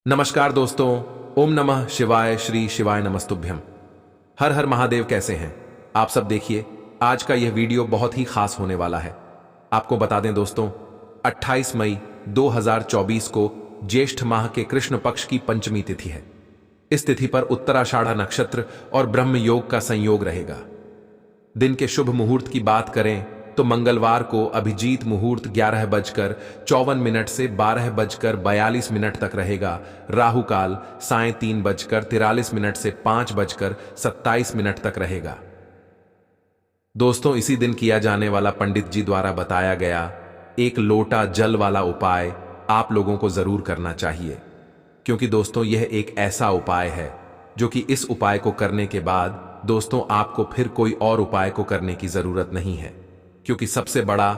नमस्कार दोस्तों। ओम नमः शिवाय, श्री शिवाय नमस्तुभ्यम। हर हर महादेव। कैसे हैं आप सब? देखिए, आज का यह वीडियो बहुत ही खास होने वाला है। आपको बता दें दोस्तों, 28 मई 2024 को ज्येष्ठ माह के कृष्ण पक्ष की पंचमी तिथि है। इस तिथि पर उत्तराषाढ़ा नक्षत्र और ब्रह्म योग का संयोग रहेगा। दिन के शुभ मुहूर्त की बात करें तो मंगलवार को अभिजीत मुहूर्त 11:54 से 12:42 तक रहेगा। राहु काल सायं 3:43 से 5:27 तक रहेगा। दोस्तों, इसी दिन किया जाने वाला पंडित जी द्वारा बताया गया एक लोटा जल वाला उपाय आप लोगों को जरूर करना चाहिए, क्योंकि दोस्तों यह एक ऐसा उपाय है जो कि इस उपाय को करने के बाद दोस्तों आपको फिर कोई और उपाय को करने की जरूरत नहीं है, क्योंकि सबसे बड़ा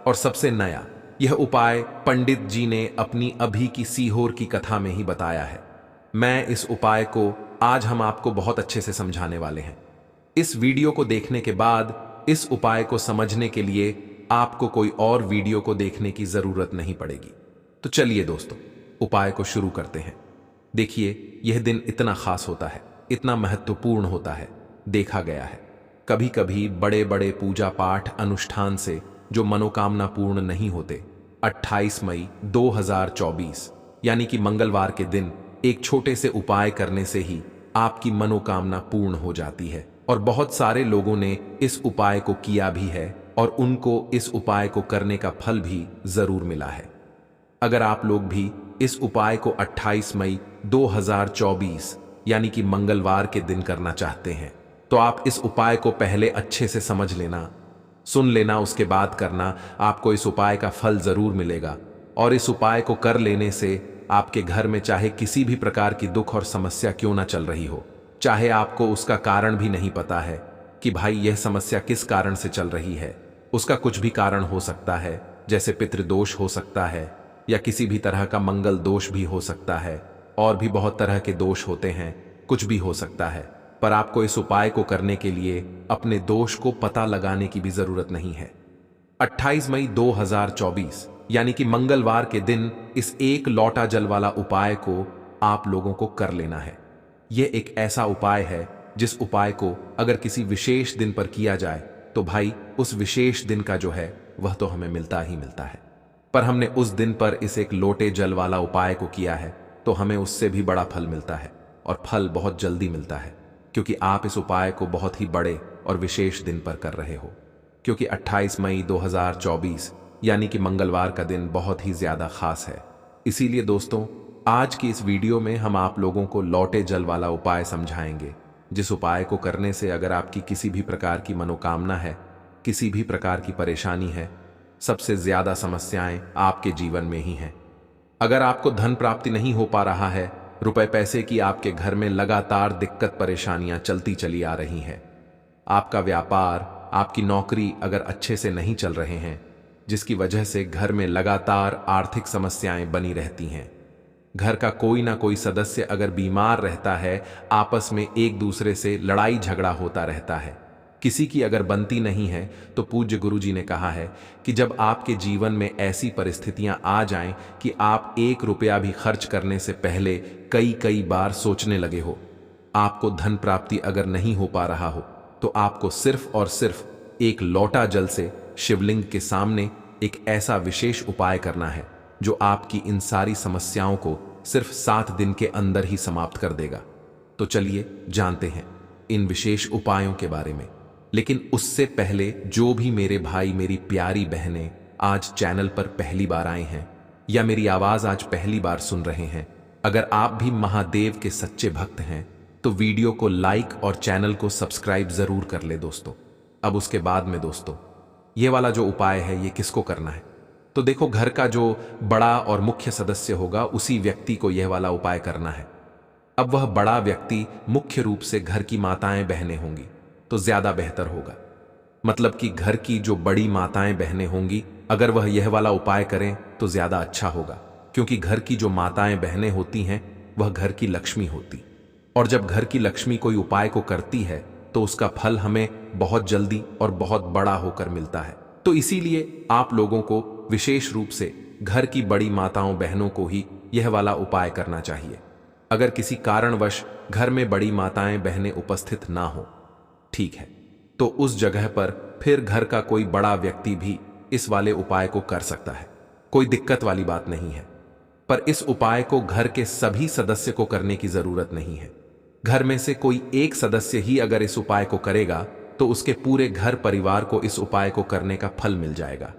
और सबसे नया यह उपाय पंडित जी ने अपनी अभी की सीहोर की कथा में ही बताया है। मैं इस उपाय को आज हम आपको बहुत अच्छे से समझाने वाले हैं। इस वीडियो को देखने के बाद इस उपाय को समझने के लिए आपको कोई और वीडियो को देखने की जरूरत नहीं पड़ेगी। तो चलिए दोस्तों, उपाय को शुरू करते हैं। देखिए, यह दिन इतना खास होता है, इतना महत्वपूर्ण होता है। देखा गया है कभी कभी बड़े बड़े पूजा पाठ अनुष्ठान से जो मनोकामना पूर्ण नहीं होते, 28 मई 2024 यानी कि मंगलवार के दिन एक छोटे से उपाय करने से ही आपकी मनोकामना पूर्ण हो जाती है। और बहुत सारे लोगों ने इस उपाय को किया भी है और उनको इस उपाय को करने का फल भी जरूर मिला है। अगर आप लोग भी इस उपाय को 28 मई 2024 यानी कि मंगलवार के दिन करना चाहते हैं, तो आप इस उपाय को पहले अच्छे से समझ लेना, सुन लेना, उसके बाद करना। आपको इस उपाय का फल जरूर मिलेगा। और इस उपाय को कर लेने से आपके घर में चाहे किसी भी प्रकार की दुख और समस्या क्यों ना चल रही हो, चाहे आपको उसका कारण भी नहीं पता है कि भाई यह समस्या किस कारण से चल रही है, उसका कुछ भी कारण हो सकता है, जैसे पितृदोष हो सकता है या किसी भी तरह का मंगल दोष भी हो सकता है, और भी बहुत तरह के दोष होते हैं, कुछ भी हो सकता है। पर आपको इस उपाय को करने के लिए अपने दोष को पता लगाने की भी जरूरत नहीं है। 28 मई 2024 यानी कि मंगलवार के दिन इस एक लोटा जल वाला उपाय को आप लोगों को कर लेना है। यह एक ऐसा उपाय है जिस उपाय को अगर किसी विशेष दिन पर किया जाए तो भाई उस विशेष दिन का जो है वह तो हमें मिलता ही मिलता है। पर हमने उस दिन पर इस एक लोटे जल वाला उपाय को किया है तो हमें उससे भी बड़ा फल मिलता है, और फल बहुत जल्दी मिलता है, क्योंकि आप इस उपाय को बहुत ही बड़े और विशेष दिन पर कर रहे हो। क्योंकि 28 मई 2024 यानी कि मंगलवार का दिन बहुत ही ज्यादा खास है। इसीलिए दोस्तों, आज की इस वीडियो में हम आप लोगों को लौटे जल वाला उपाय समझाएंगे, जिस उपाय को करने से अगर आपकी किसी भी प्रकार की मनोकामना है, किसी भी प्रकार की परेशानी है, सबसे ज्यादा समस्याएं आपके जीवन में ही हैं। अगर आपको धन प्राप्ति नहीं हो पा रहा है, रुपए पैसे की आपके घर में लगातार दिक्कत परेशानियां चलती चली आ रही हैं, आपका व्यापार, आपकी नौकरी अगर अच्छे से नहीं चल रहे हैं, जिसकी वजह से घर में लगातार आर्थिक समस्याएं बनी रहती हैं, घर का कोई ना कोई सदस्य अगर बीमार रहता है, आपस में एक दूसरे से लड़ाई झगड़ा होता रहता है, किसी की अगर बनती नहीं है, तो पूज्य गुरुजी ने कहा है कि जब आपके जीवन में ऐसी परिस्थितियां आ जाएं कि आप 1 रुपया भी खर्च करने से पहले कई बार सोचने लगे हो, आपको धन प्राप्ति अगर नहीं हो पा रहा हो, तो आपको सिर्फ और सिर्फ एक लोटा जल से शिवलिंग के सामने एक ऐसा विशेष उपाय करना है जो आपकी इन सारी समस्याओं को सिर्फ 7 दिन के अंदर ही समाप्त कर देगा। तो चलिए जानते हैं इन विशेष उपायों के बारे में। लेकिन उससे पहले जो भी मेरे भाई, मेरी प्यारी बहनें आज चैनल पर पहली बार आए हैं या मेरी आवाज आज पहली बार सुन रहे हैं, अगर आप भी महादेव के सच्चे भक्त हैं तो वीडियो को लाइक और चैनल को सब्सक्राइब जरूर कर ले दोस्तों। अब उसके बाद में दोस्तों, ये वाला जो उपाय है ये किसको करना है? तो देखो, घर का जो बड़ा और मुख्य सदस्य होगा उसी व्यक्ति को यह वाला उपाय करना है। अब वह बड़ा व्यक्ति मुख्य रूप से घर की माताएं बहनें होंगी तो ज्यादा बेहतर होगा। मतलब कि घर की जो बड़ी माताएं बहनें होंगी, अगर वह यह वाला उपाय करें तो ज्यादा अच्छा होगा, क्योंकि घर की जो माताएं बहनें होती हैं वह घर की लक्ष्मी होती, और जब घर की लक्ष्मी कोई उपाय को करती है तो उसका फल हमें बहुत जल्दी और बहुत बड़ा होकर मिलता है। तो इसीलिए आप लोगों को विशेष रूप से घर की बड़ी माताओं बहनों को ही यह वाला उपाय करना चाहिए। अगर किसी कारणवश घर में बड़ी माताएं बहनें उपस्थित ना हो, ठीक है, तो उस जगह पर फिर घर का कोई बड़ा व्यक्ति भी इस वाले उपाय को कर सकता है, कोई दिक्कत वाली बात नहीं है। पर इस उपाय को घर के सभी सदस्य को करने की जरूरत नहीं है। घर में से कोई एक सदस्य ही अगर इस उपाय को करेगा तो उसके पूरे घर परिवार को इस उपाय को करने का फल मिल जाएगा,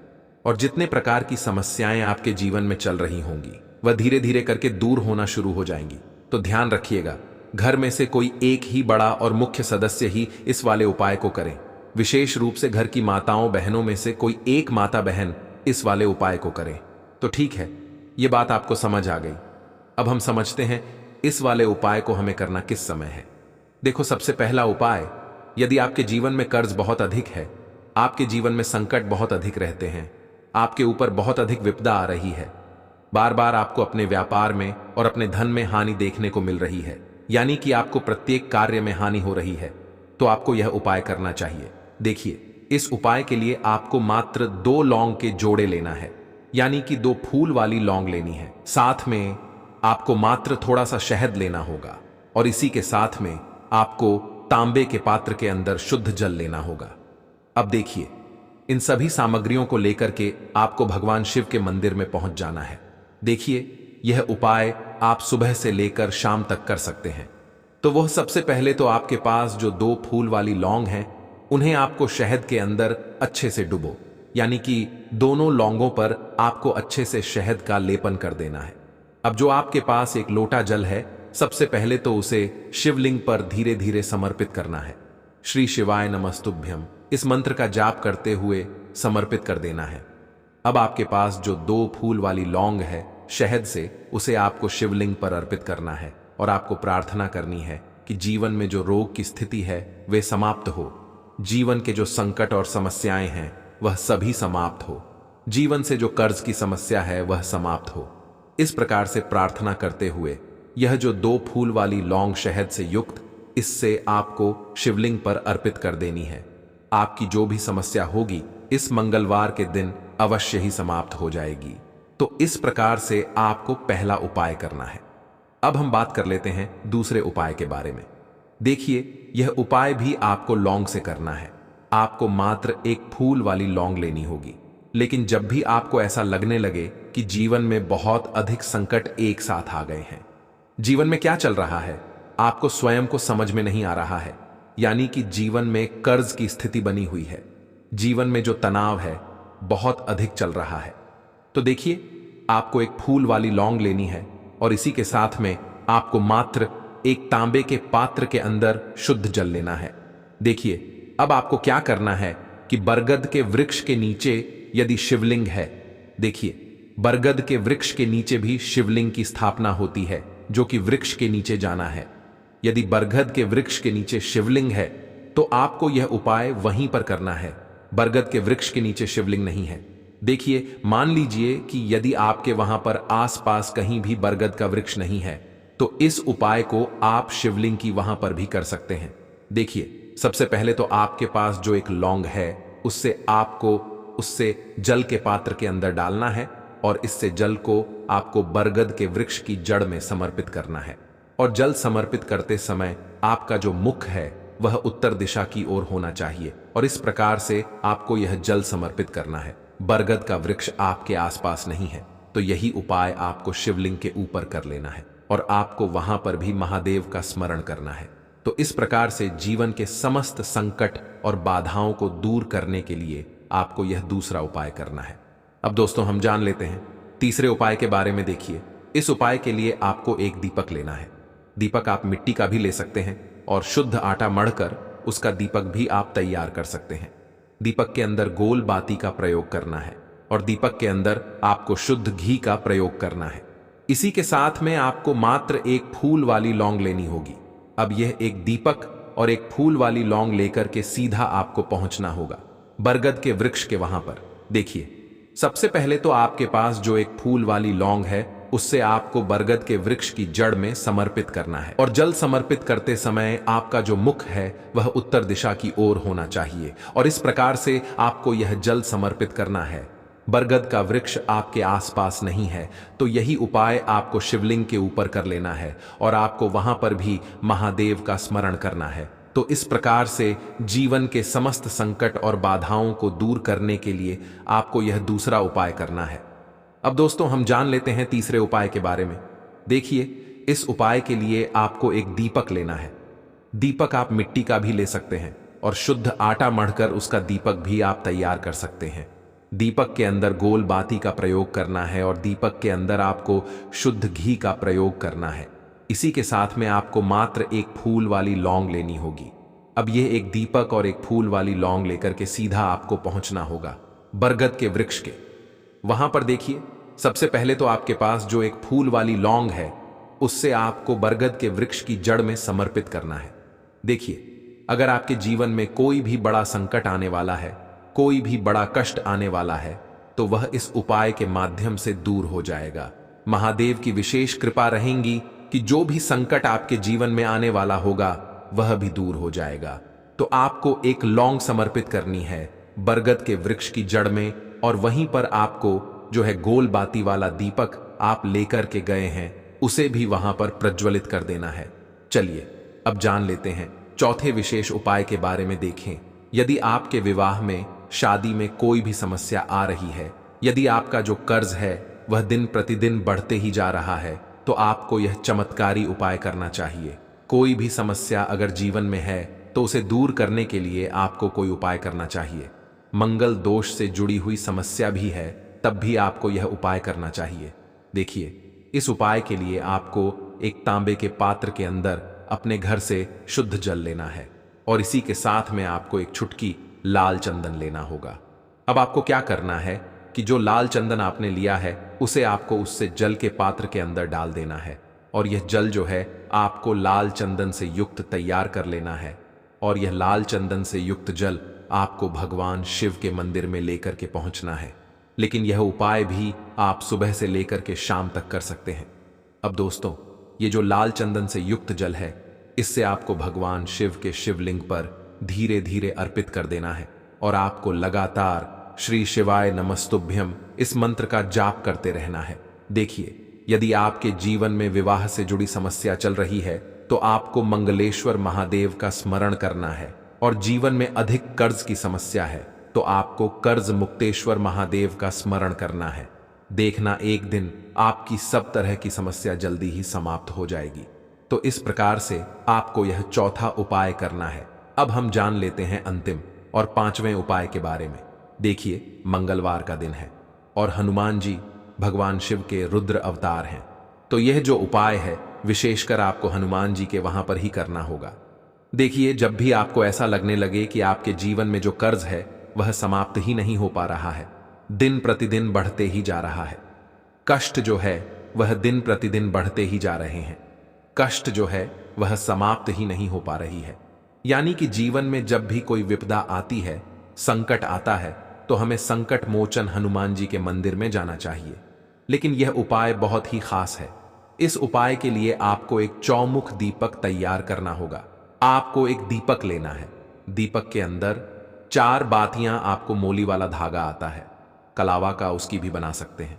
और जितने प्रकार की समस्याएं आपके जीवन में चल रही होंगी वह धीरे धीरे करके दूर होना शुरू हो जाएंगी। तो ध्यान रखिएगा, घर में से कोई एक ही बड़ा और मुख्य सदस्य ही इस वाले उपाय को करें। विशेष रूप से घर की माताओं बहनों में से कोई एक माता बहन इस वाले उपाय को करें। तो ठीक है, ये बात आपको समझ आ गई। अब हम समझते हैं इस वाले उपाय को हमें करना किस समय है। देखो, सबसे पहला उपाय, यदि आपके जीवन में कर्ज बहुत अधिक है, आपके जीवन में संकट बहुत अधिक रहते हैं, आपके ऊपर बहुत अधिक विपदा आ रही है, बार बार आपको अपने व्यापार में और अपने धन में हानि देखने को मिल रही है, यानी कि आपको प्रत्येक कार्य में हानि हो रही है, तो आपको यह उपाय करना चाहिए। देखिए, इस उपाय के लिए आपको मात्र 2 लौंग के जोड़े लेना है, यानी कि 2 फूल वाली लौंग लेनी है। साथ में आपको मात्र थोड़ा सा शहद लेना होगा, और इसी के साथ में आपको तांबे के पात्र के अंदर शुद्ध जल लेना होगा। अब देखिए, इन सभी सामग्रियों को लेकर के आपको भगवान शिव के मंदिर में पहुंच जाना है। देखिए, यह उपाय आप सुबह से लेकर शाम तक कर सकते हैं। तो वह सबसे पहले तो आपके पास जो 2 फूल वाली लौंग हैं, उन्हें आपको शहद के अंदर अच्छे से डुबो, यानी कि दोनों लौंगों पर आपको अच्छे से शहद का लेपन कर देना है। अब जो आपके पास एक लोटा जल है, सबसे पहले तो उसे शिवलिंग पर धीरे धीरे समर्पित करना है। श्री शिवाय नमस्तुभ्यम इस मंत्र का जाप करते हुए समर्पित कर देना है। अब आपके पास जो 2 फूल वाली लौंग है शहद से, उसे आपको शिवलिंग पर अर्पित करना है, और आपको प्रार्थना करनी है कि जीवन में जो रोग की स्थिति है वे समाप्त हो, जीवन के जो संकट और समस्याएं हैं वह सभी समाप्त हो, जीवन से जो कर्ज की समस्या है वह समाप्त हो। इस प्रकार से प्रार्थना करते हुए यह जो 2 फूल वाली लौंग शहद से युक्त, इससे आपको शिवलिंग पर अर्पित कर देनी है। आपकी जो भी समस्या होगी इस मंगलवार के दिन अवश्य ही समाप्त हो जाएगी। तो इस प्रकार से आपको पहला उपाय करना है। अब हम बात कर लेते हैं दूसरे उपाय के बारे में। देखिए, यह उपाय भी आपको लौंग से करना है। आपको मात्र 1 फूल वाली लौंग लेनी होगी। लेकिन जब भी आपको ऐसा लगने लगे कि जीवन में बहुत अधिक संकट एक साथ आ गए हैं, जीवन में क्या चल रहा है आपको स्वयं को समझ में नहीं आ रहा है, यानी कि जीवन में कर्ज की स्थिति बनी हुई है, जीवन में जो तनाव है बहुत अधिक चल रहा है, तो देखिए, आपको 1 फूल वाली लौंग लेनी है, और इसी के साथ में आपको मात्र 1 तांबे के पात्र के अंदर शुद्ध जल लेना है। देखिए, अब आपको क्या करना है कि बरगद के वृक्ष के नीचे यदि शिवलिंग है, देखिए, बरगद के वृक्ष के नीचे भी शिवलिंग की स्थापना होती है, जो कि वृक्ष के नीचे जाना है। यदि बरगद के वृक्ष के नीचे शिवलिंग है तो आपको यह उपाय वहीं पर करना है। बरगद के वृक्ष के नीचे शिवलिंग नहीं है। देखिए, मान लीजिए कि यदि आपके वहां पर आसपास कहीं भी बरगद का वृक्ष नहीं है, तो इस उपाय को आप शिवलिंग की वहां पर भी कर सकते हैं। देखिए, सबसे पहले तो आपके पास जो एक लौंग है उससे जल के पात्र के अंदर डालना है, और इससे जल को आपको बरगद के वृक्ष की जड़ में समर्पित करना है। और जल समर्पित करते समय आपका जो मुख है वह उत्तर दिशा की ओर होना चाहिए, और इस प्रकार से आपको यह जल समर्पित करना है। बरगद का वृक्ष आपके आसपास नहीं है, तो यही उपाय आपको शिवलिंग के ऊपर कर लेना है, और आपको वहां पर भी महादेव का स्मरण करना है। तो इस प्रकार से जीवन के समस्त संकट और बाधाओं को दूर करने के लिए आपको यह दूसरा उपाय करना है। अब दोस्तों, हम जान लेते हैं तीसरे उपाय के बारे में। देखिए, इस उपाय के लिए आपको एक दीपक लेना है। दीपक आप मिट्टी का भी ले सकते हैं, और शुद्ध आटा मढ़कर उसका दीपक भी आप तैयार कर सकते हैं। दीपक के अंदर गोल बाती का प्रयोग करना है, और दीपक के अंदर आपको शुद्ध घी का प्रयोग करना है। इसी के साथ में आपको मात्र 1 फूल वाली लौंग लेनी होगी। अब यह एक दीपक और 1 फूल वाली लौंग लेकर के सीधा आपको पहुंचना होगा बरगद के वृक्ष के वहां पर। देखिए, सबसे पहले तो आपके पास जो 1 फूल वाली लौंग है उससे आपको बरगद के वृक्ष की जड़ में समर्पित करना है, और जल समर्पित करते समय आपका जो मुख है वह उत्तर दिशा की ओर होना चाहिए, और इस प्रकार से आपको यह जल समर्पित करना है। बरगद का वृक्ष आपके आसपास नहीं है तो यही उपाय आपको शिवलिंग के ऊपर कर लेना है और आपको वहां पर भी महादेव का स्मरण करना है। तो इस प्रकार से जीवन के समस्त संकट और बाधाओं को दूर करने के लिए आपको यह दूसरा उपाय करना है। अब दोस्तों हम जान लेते हैं तीसरे उपाय के बारे में। देखिए, इस उपाय के लिए आपको एक दीपक लेना है। दीपक आप मिट्टी का भी ले सकते हैं और शुद्ध आटा मढ़कर उसका दीपक भी आप तैयार कर सकते हैं। दीपक के अंदर गोल बाती का प्रयोग करना है और दीपक के अंदर आपको शुद्ध घी का प्रयोग करना है। इसी के साथ में आपको मात्र एक फूल वाली लौंग लेनी होगी। अब यह एक दीपक और एक फूल वाली लौंग लेकर के सीधा आपको पहुंचना होगा बरगद के वृक्ष के। वहां पर देखिए, सबसे पहले तो आपके पास जो एक फूल वाली लौंग है उससे आपको बरगद के वृक्ष की जड़ में समर्पित करना है। देखिए, अगर आपके जीवन में कोई भी बड़ा संकट आने वाला है, कोई भी बड़ा कष्ट आने वाला है, तो वह इस उपाय के माध्यम से दूर हो जाएगा। महादेव की विशेष कृपा रहेगी कि जो भी संकट आपके जीवन में आने वाला होगा वह भी दूर हो जाएगा। तो आपको एक लौंग समर्पित करनी है बरगद के वृक्ष की जड़ में और वहीं पर आपको जो है गोल बाती वाला दीपक आप लेकर के गए हैं उसे भी वहां पर प्रज्वलित कर देना है। चलिए अब जान लेते हैं चौथे विशेष उपाय के बारे में। देखें, यदि आपके विवाह में, शादी में कोई भी समस्या आ रही है, यदि आपका जो कर्ज है वह दिन प्रतिदिन बढ़ते ही जा रहा है, तो आपको यह चमत्कारी उपाय करना चाहिए। कोई भी समस्या अगर जीवन में है तो उसे दूर करने के लिए आपको कोई उपाय करना चाहिए। मंगल दोष से जुड़ी हुई समस्या भी है तब भी आपको यह उपाय करना चाहिए। देखिए, इस उपाय के लिए आपको एक तांबे के पात्र के अंदर अपने घर से शुद्ध जल लेना है और इसी के साथ में आपको एक चुटकी लाल चंदन लेना होगा। अब आपको क्या करना है कि जो लाल चंदन आपने लिया है उसे आपको उससे जल के पात्र के अंदर डाल देना है और यह जल जो है आपको लाल चंदन से युक्त तैयार कर लेना है और यह लाल चंदन से युक्त जल आपको भगवान शिव के मंदिर में लेकर के पहुंचना है। लेकिन यह उपाय भी आप सुबह से लेकर के शाम तक कर सकते हैं। अब दोस्तों, ये जो लाल चंदन से युक्त जल है इससे आपको भगवान शिव के शिवलिंग पर धीरे धीरे अर्पित कर देना है और आपको लगातार श्री शिवाय नमस्तुभ्यम इस मंत्र का जाप करते रहना है। देखिए, यदि आपके जीवन में विवाह से जुड़ी समस्या चल रही है तो आपको मंगलेश्वर महादेव का स्मरण करना है और जीवन में अधिक कर्ज की समस्या है तो आपको कर्ज मुक्तेश्वर महादेव का स्मरण करना है। देखना, एक दिन आपकी सब तरह की समस्या जल्दी ही समाप्त हो जाएगी। तो इस प्रकार से आपको यह चौथा उपाय करना है। अब हम जान लेते हैं अंतिम और पांचवें उपाय के बारे में। देखिए, मंगलवार का दिन है और हनुमान जी भगवान शिव के रुद्र अवतार हैं, तो यह जो उपाय है विशेषकर आपको हनुमान जी के वहां पर ही करना होगा। देखिए, जब भी आपको ऐसा लगने लगे कि आपके जीवन में जो कर्ज है वह समाप्त ही नहीं हो पा रहा है, दिन प्रतिदिन बढ़ते ही जा रहा है, कष्ट जो है वह दिन प्रतिदिन बढ़ते ही जा रहे हैं, कष्ट जो है वह समाप्त ही नहीं हो पा रही है, यानी कि जीवन में जब भी कोई विपदा आती है, संकट आता है, तो हमें संकट मोचन हनुमान जी के मंदिर में जाना चाहिए। लेकिन यह उपाय बहुत ही खास है। इस उपाय के लिए आपको एक चौमुख दीपक तैयार करना होगा। आपको एक दीपक लेना है। दीपक के अंदर 4 बातियां, आपको मोली वाला धागा आता है, कलावा का उसकी भी बना सकते हैं,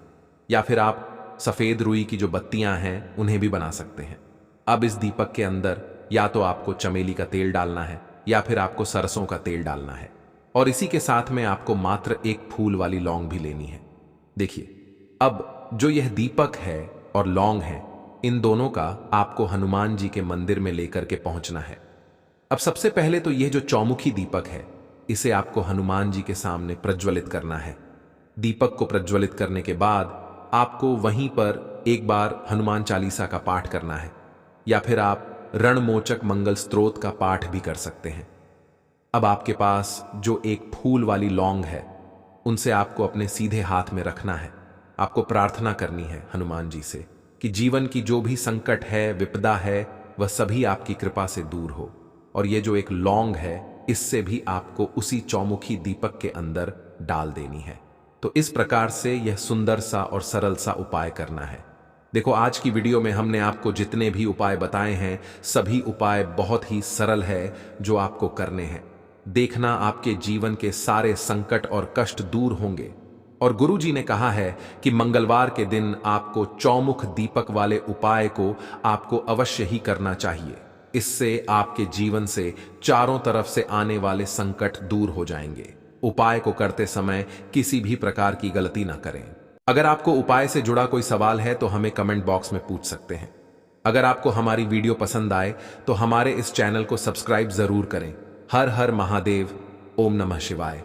या फिर आप सफेद रुई की जो बत्तियां हैं उन्हें भी बना सकते हैं। अब इस दीपक के अंदर या तो आपको चमेली का तेल डालना है या फिर आपको सरसों का तेल डालना है और इसी के साथ में आपको मात्र एक फूल वाली लौंग भी लेनी है। देखिए, अब जो यह दीपक है और लौंग है, इन दोनों का आपको हनुमान जी के मंदिर में लेकर के पहुंचना है। अब सबसे पहले तो यह जो चौमुखी दीपक है इसे आपको हनुमान जी के सामने प्रज्वलित करना है। दीपक को प्रज्वलित करने के बाद आपको वहीं पर एक बार हनुमान चालीसा का पाठ करना है या फिर आप रणमोचक मंगल स्तोत्र का पाठ भी कर सकते हैं। अब आपके पास जो एक फूल वाली लौंग है उनसे आपको अपने सीधे हाथ में रखना है। आपको प्रार्थना करनी है हनुमान जी से कि जीवन की जो भी संकट है, विपदा है, वह सभी आपकी कृपा से दूर हो। और ये जो एक लौंग है इससे भी आपको उसी चौमुखी दीपक के अंदर डाल देनी है। तो इस प्रकार से यह सुंदर सा और सरल सा उपाय करना है। देखो, आज की वीडियो में हमने आपको जितने भी उपाय बताए हैं सभी उपाय बहुत ही सरल है जो आपको करने हैं। देखना, आपके जीवन के सारे संकट और कष्ट दूर होंगे। और गुरु जी ने कहा है कि मंगलवार के दिन आपको चौमुख दीपक वाले उपाय को आपको अवश्य ही करना चाहिए। इससे आपके जीवन से चारों तरफ से आने वाले संकट दूर हो जाएंगे। उपाय को करते समय किसी भी प्रकार की गलती ना करें। अगर आपको उपाय से जुड़ा कोई सवाल है तो हमें कमेंट बॉक्स में पूछ सकते हैं। अगर आपको हमारी वीडियो पसंद आए तो हमारे इस चैनल को सब्सक्राइब जरूर करें। हर हर महादेव। ओम नमः शिवाय।